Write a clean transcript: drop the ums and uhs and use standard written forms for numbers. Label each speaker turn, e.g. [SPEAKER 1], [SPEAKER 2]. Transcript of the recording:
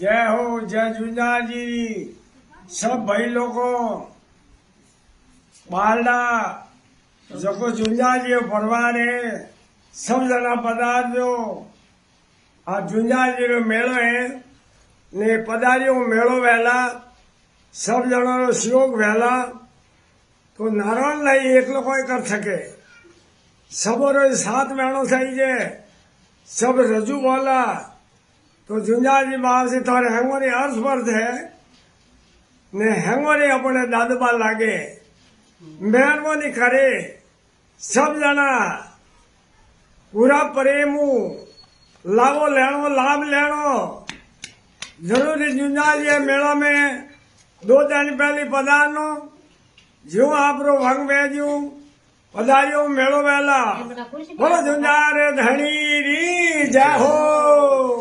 [SPEAKER 1] जय हो जय झूलेलाल जी। सब भाई लोगों बारडा जको झूलेलाल जी भरवान है सब जना पधारजो। आ झूलेलाल जी रो मेलो है ने पधारियो मेलो वहेला सब जना रो सहयोग वहेला तो नारायण नहीं एकलो कोई कर सके सबरो साथ मेणो थई जे सब रजू बोला तो झूलेलाल जी बाप से थारे हेंगोरी अर्थ पर थे ने हेंगोरी अपने दादबा लागे मेहरबानी करे सब जना पूरा प्रेमू लाभो लेनो लाभ लेनो जरूरी झूलेलाल जी मेला में 2 दिन पहले पधारनो जो आपरो भंग भेजू पधारियो मेलो वेला बोलो झूलेलाल धणी री जय हो।